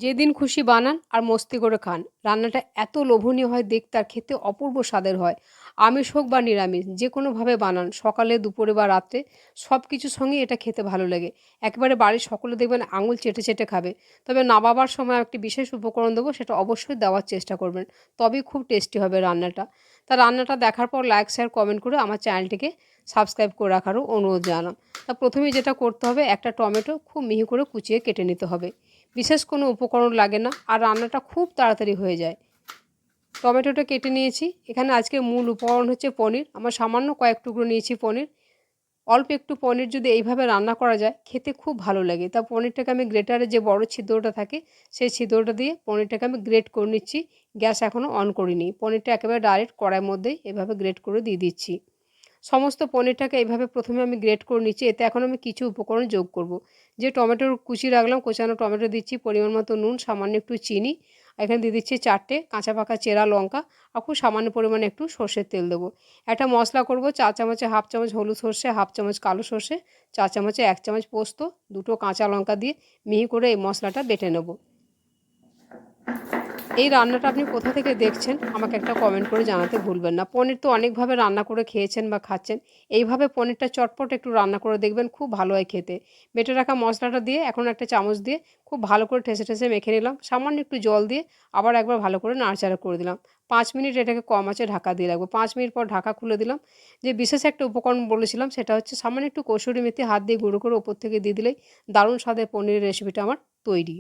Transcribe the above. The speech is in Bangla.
যেদিন খুশি বানান আর মস্তি করে খান। রান্নাটা এত লোভনীয় হয় দেখতে আর খেতে অপূর্ব স্বাদের হয়। আমিষ হোক বা নিরামিষ যেকোনোভাবে বানান সকালে, দুপুরে বা রাত্রে সব কিছুর সঙ্গেই এটা খেতে ভালো লাগে। একেবারে বাড়ির সকলে দেখবেন আঙুল চেটে, চেটে খাবে। তবে নামাবার সময় একটি বিশেষ উপকরণ দেবো সেটা অবশ্যই দেওয়ার চেষ্টা করবেন। তবেই খুব টেস্টি হবে রান্নাটা। তা রান্নাটা দেখার পর লাইক, শেয়ার, কমেন্ট করে আমার চ্যানেলটিকে সাবস্ক্রাইব করে রাখারও অনুরোধ জানালাম। তা প্রথমেই যেটা করতে হবে একটা টমেটো খুব মিহি করে কুচিয়ে কেটে নিতে হবে। বিশেষ কোনো উপকরণ লাগে না আর রান্নাটা খুব তাড়াতাড়ি হয়ে যায়। টমেটোটা কেটে নিয়েছি। এখানে আজকে মূল উপকরণ হচ্ছে পনির। আমার সামান্য কয়েক টুকরো নিয়েছি পনির। অল্প একটু পনির যদি এইভাবে রান্না করা যায় খেতে খুব ভালো লাগে। তা পনিরটাকে আমি গ্রেটারে যে বড় ছিদ্রটা থাকে সেই ছিদ্রটা দিয়ে পনিরটাকে আমি গ্রেট করে নিচ্ছি। গ্যাস এখনও অন করিনি। পনিরটা একেবারে ডাইরেক্ট কড়াইয়ের মধ্যেই এভাবে গ্রেট করে দিয়ে দিচ্ছি। সমস্ত পনিরটাকে এইভাবে প্রথমে আমি গ্রেট করে নিচ্ছি। এতে এখন আমি কিছু উপকরণ যোগ করব। যে টমেটোর কুচি রাখলাম, কোচানো টমেটো দিচ্ছি, পরিমাণ মতো নুন, সামান্য একটু চিনি। এখানে দিয়ে দিচ্ছি 4টে কাঁচা পাকা চেরা লঙ্কা আর খুব সামান্য পরিমাণে একটু সর্ষের তেল দেবো। একটা মশলা করব, 4 চামচে হাফ চামচ হলুদ সর্ষে, হাফ চামচ কালো সর্ষে, 4 চামচে 1 চামচ পোস্ত, 2টো কাঁচা লঙ্কা দিয়ে মিহি করে এই মশলাটা বেটে নেব। এই রান্নাটা আপনি কোথা থেকে দেখছেন আমাকে একটা কমেন্ট করে জানাতে ভুলবেন না। পনির তো অনেকভাবে রান্না করে খেয়েছেন বা খাচ্ছেন। এইভাবে পনিরটা চটপট একটু রান্না করে দেখবেন, খুব ভালো হয় খেতে। বেটে রাখা মশলাটা দিয়ে এখন একটা চামচ দিয়ে খুব ভালো করে ঠেসে ঠেসে মেখে নিলাম। সামান্য একটু জল দিয়ে আবার একবার ভালো করে নাড়াচাড়া করে দিলাম। 5 মিনিট এটাকে কম আঁচে ঢাকা দিয়ে রাখবো। 5 মিনিট পর ঢাকা খুলে দিলাম। যে বিশেষ একটা উপকরণ বলেছিলাম সেটা হচ্ছে সামান্য একটু কসুরি মেথি হাত দিয়ে গুঁড়ো করে ওপর থেকে দিয়ে দিলেই দারুণ স্বাদের পনিরের রেসিপিটা আমার তৈরি।